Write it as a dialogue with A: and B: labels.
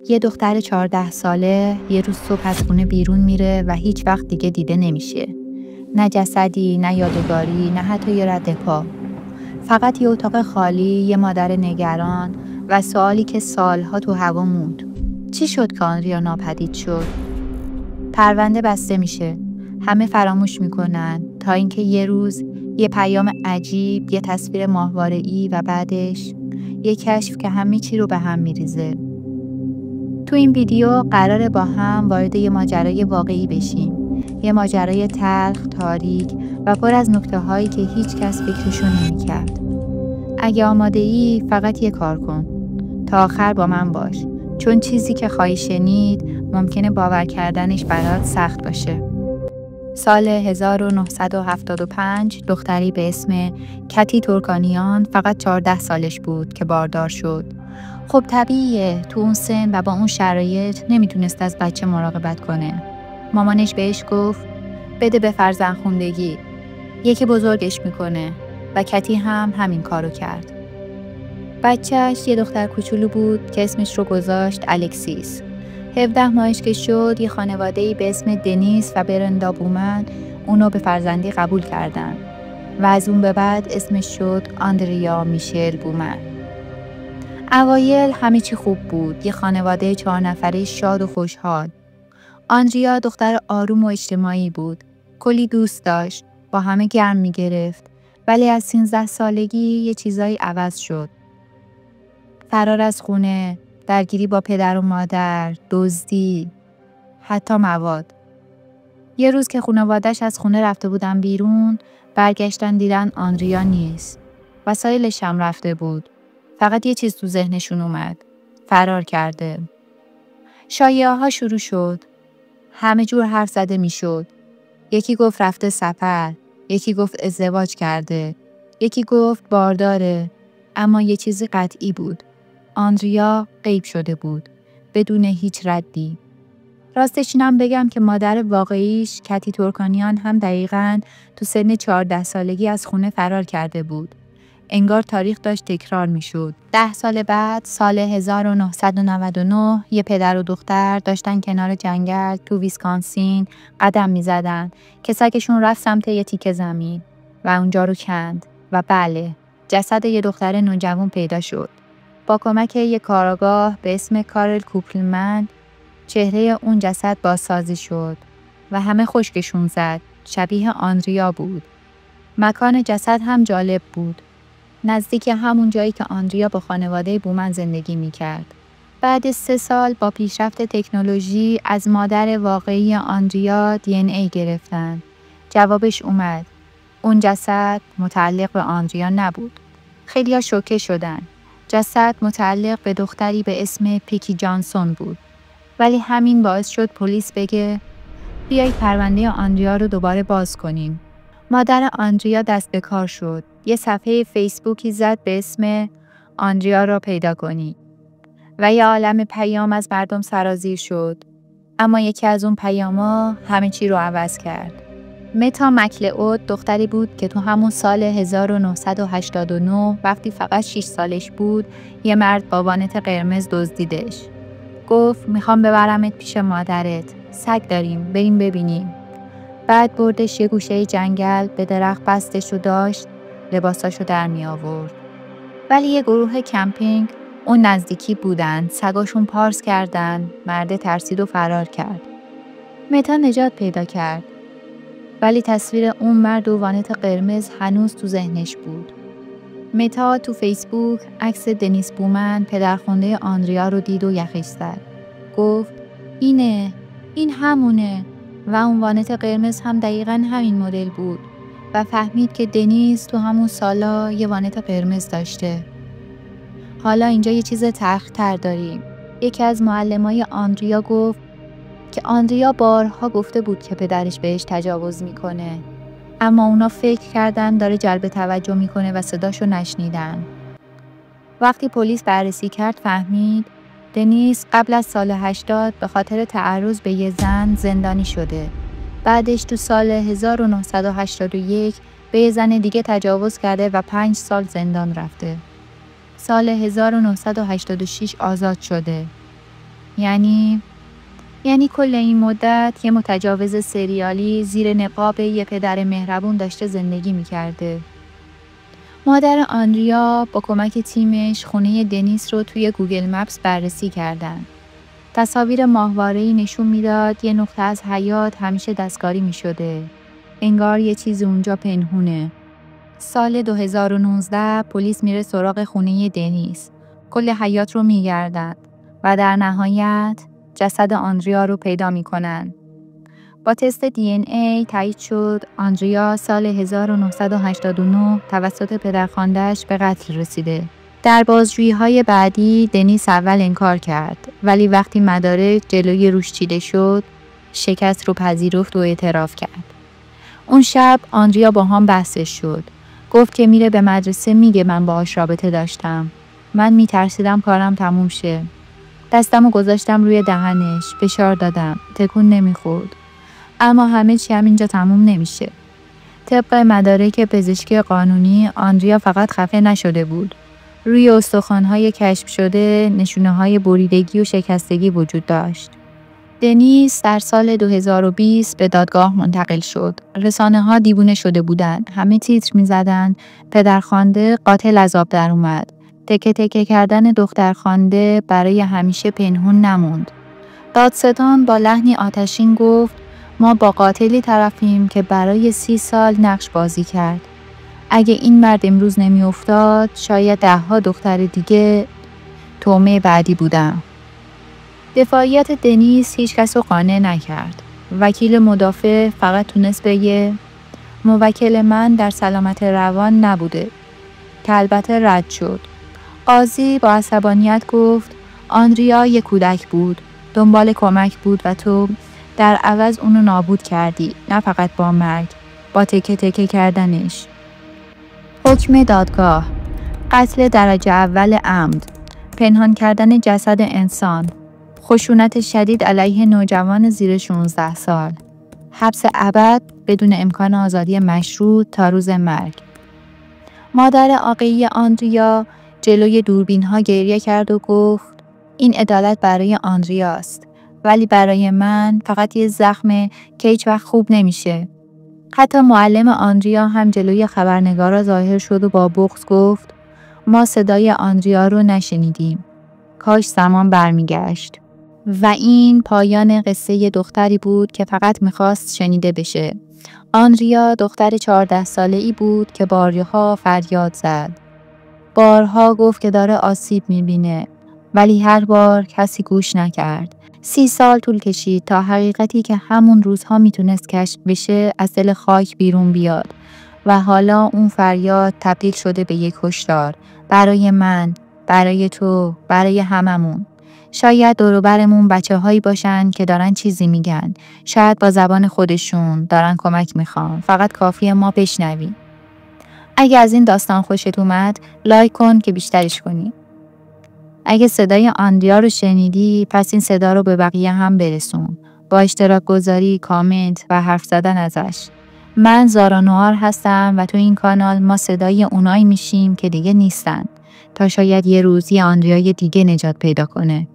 A: یه دختر 14 ساله یه روز صبح از خونه بیرون میره و هیچ وقت دیگه دیده نمیشه. نه جسدی، نه یادگاری، نه حتی یه رد پا. فقط یه اتاق خالی، یه مادر نگران و سوالی که سالها تو هوا موند. چی شد که آندریا ناپدید شد؟ پرونده بسته میشه. همه فراموش میکنن تا اینکه یه روز یه پیام عجیب، یه تصویر ماهواره‌ای و بعدش یه کشف که همه چی رو به هم میریزه. تو این ویدیو قراره با هم وارد یه ماجرای واقعی بشیم. یه ماجرای تلخ، تاریک و پر از نکته‌هایی که هیچ کس فکرشو نمی‌کرد. اگه آماده‌ای فقط یه کار کن. تا آخر با من باش. چون چیزی که خواهی شنید ممکنه باور کردنش برات سخت باشه. سال 1975 دختری به اسم کتی ترکانیان فقط 14 سالش بود که باردار شد. خب طبیعیه، تو اون سن و با اون شرایط نمیتونست از بچه مراقبت کنه. مامانش بهش گفت بده به فرزندخوندگی، یکی بزرگش میکنه و کتی هم همین کارو کرد. بچهش یه دختر کوچولو بود که اسمش رو گذاشت الکسیس. 17 ماهش که شد یه خانواده‌ای به اسم دنیس و برندا بومن اونو به فرزندی قبول کردن و از اون به بعد اسمش شد آندریا میشل بومن. اوایل همه چی خوب بود، یه خانواده 4 نفره شاد و خوشحال. آندریا دختر آروم و اجتماعی بود، کلی دوست داشت، با همه گرم میگرفت، ولی از 13 سالگی یه چیزایی عوض شد. فرار از خونه، درگیری با پدر و مادر، دزدی، حتی مواد. یه روز که خانواده‌اش از خونه رفته بودن بیرون، برگشتن دیدن آندریا نیست. وسایلش هم رفته بود. فقط یه چیز تو ذهنشون اومد. فرار کرده. شایعه‌ها شروع شد. همه جور حرف زده میشد. یکی گفت رفته سفر، یکی گفت ازدواج کرده، یکی گفت بارداره، اما یه چیزی قطعی بود. آندریا غیب شده بود، بدون هیچ ردی. راستش اینم بگم که مادر واقعیش کتی ترکانیان هم دقیقاً تو سن 14 سالگی از خونه فرار کرده بود. انگار تاریخ داشت تکرار میشد. 10 سال بعد، سال 1999، یه پدر و دختر داشتن کنار جنگل تو ویسکانسین قدم میزدن که سگشون رفت سمت یه تیکه زمین و اونجا رو کند و بله، جسد یه دختر نوجوان پیدا شد. با کمک یه کارآگاه به اسم کارل کوپلمن چهره اون جسد بازسازی شد و همه خشکشون زد. شبیه آندریا بود. مکان جسد هم جالب بود. نزدیک همون جایی که آندریا با خانواده بومن زندگی می‌کرد. بعد 3 سال با پیشرفت تکنولوژی از مادر واقعی آندریا DNA گرفتن. جوابش اومد. اون جسد متعلق به آندریا نبود. خیلیا شوکه شدن. جسد متعلق به دختری به اسم پیکی جانسون بود. ولی همین باعث شد پلیس بگه بیایید پرونده آندریا رو دوباره باز کنیم. مادر آندریا دست به کار شد. یه صفحه فیسبوکی زد به اسم آندریا را پیدا کنی و یه عالم پیام از مردم سرازیر شد. اما یکی از اون پیاما همه چی رو عوض کرد. متا مکلئود دختری بود که تو همون سال 1989 وقتی فقط 6 سالش بود یه مرد با وانت قرمز دزدیدش. گفت میخوام ببرمت پیش مادرت. سگ داریم، بریم ببینیم. بعد بردش یه گوشه جنگل، به درخت بستش و داشت لباساشو در می آورد. ولی یه گروه کمپینگ اون نزدیکی بودن، سگاشون پارس کردن، مرد ترسید و فرار کرد. متا نجات پیدا کرد. ولی تصویر اون مرد و وانت قرمز هنوز تو ذهنش بود. متا تو فیسبوک عکس دنیس بومن پدرخوانده آندریا رو دید و یخش زد. گفت این همونه و اون وانت قرمز هم دقیقاً همین مدل بود و فهمید که دنیس تو همون سالا یه وانت قرمز داشته. حالا اینجا یه چیز تلخ‌تر داریم. یکی از معلمای آندریا گفت که آندریا بارها گفته بود که پدرش بهش تجاوز میکنه، اما اونا فکر کردن داره جلب توجه میکنه و صداشو نشنیدن. وقتی پلیس بررسی کرد فهمید دنیس قبل از سال 80 به خاطر تعرض به یه زن زندانی شده. بعدش تو سال 1981 به یه زن دیگه تجاوز کرده و 5 سال زندان رفته. سال 1986 آزاد شده. یعنی کل این مدت یه متجاوز سریالی زیر نقاب یه پدر مهربون داشته زندگی میکرده. مادر آندریا با کمک تیمش خونه دنیس رو توی گوگل مپس بررسی کردن. تصاویر ماهواره‌ای نشون میداد یه نقطه از حیاط همیشه دستکاری میشده. انگار یه چیزی اونجا پنهونه. سال 2019 پلیس میره سراغ خونه دنیس. کل حیاط رو میگردن و در نهایت جسد آندریا رو پیدا میکنن. با تست DNA تایید شد آندریا سال 1989 توسط پدرخوانده‌اش به قتل رسیده. در بازجویی‌های بعدی دنیس اول انکار کرد، ولی وقتی مدارک جلوی روش چیده شد شکست رو پذیرفت و اعتراف کرد. اون شب آندریا با هم بحثش شد. گفت که میره به مدرسه میگه من باهاش رابطه داشتم. من میترسیدم کارم تموم شه. دستمو گذاشتم روی دهنش، فشار دادم، تکون نمیخورد. اما همه چی همینجا تموم نمیشه. طبق مدارک پزشکی قانونی آندریا فقط خفه نشده بود. روی استخوان‌های کشف شده نشونه‌های بریدگی و شکستگی وجود داشت. دنیس در سال 2020 به دادگاه منتقل شد. رسانه‌ها دیوونه شده بودند. همه تیتر می‌زدن پدرخوانده قاتل از آب در اومد. تکه تکه کردن دخترخوانده برای همیشه پنهون نموند. دادستان با لحنی آتشین گفت ما با قاتلی طرفیم که برای 30 سال نقش بازی کرد. اگه این مرد امروز نمی افتاد شاید 10 دختر دیگه تومه بعدی بودن. دفاعیت دنیس هیچ کس رو قانع نکرد. وکیل مدافع فقط تونست بگه موکل من در سلامت روان نبوده که البته رد شد. قاضی با عصبانیت گفت آندریا یک کودک بود، دنبال کمک بود و تو در عوض اونو نابود کردی، نه فقط با مرگ، با تکه تکه کردنش. حکم دادگاه: قتل درجه اول عمد، پنهان کردن جسد انسان، خشونت شدید علیه نوجوان زیر 16 سال، حبس ابد بدون امکان آزادی مشروط تا روز مرگ. مادر عاقلی آندریا جلوی دوربین‌ها گریه کرد و گفت این عدالت برای آندریاست، ولی برای من فقط یه زخمه که هیچ وقت خوب نمیشه. حتی معلم آندریا هم جلوی خبرنگارا ظاهر شد و با بغض گفت ما صدای آندریا رو نشنیدیم. کاش زمان برمیگشت. و این پایان قصه دختری بود که فقط میخواست شنیده بشه. آندریا دختر 14 ساله‌ای بود که بارها فریاد زد. بارها گفت که داره آسیب میبینه، ولی هر بار کسی گوش نکرد. 30 سال طول کشید تا حقیقتی که همون روزها میتونست کشف بشه از دل خاک بیرون بیاد و حالا اون فریاد تبدیل شده به یک هشدار برای من، برای تو، برای هممون. شاید دور و برمون بچه‌هایی باشن که دارن چیزی میگن، شاید با زبان خودشون دارن کمک میخوان، فقط کافیه ما بشنویم. اگه از این داستان خوشت اومد لایک کن که بیشترش کنی. اگه صدای آندریا رو شنیدی پس این صدا رو به بقیه هم برسون، با اشتراک گذاری، کامنت و حرف زدن ازش. من زارا نوار هستم و تو این کانال ما صدای اونایی میشیم که دیگه نیستن تا شاید یه روزی آندریای دیگه نجات پیدا کنه.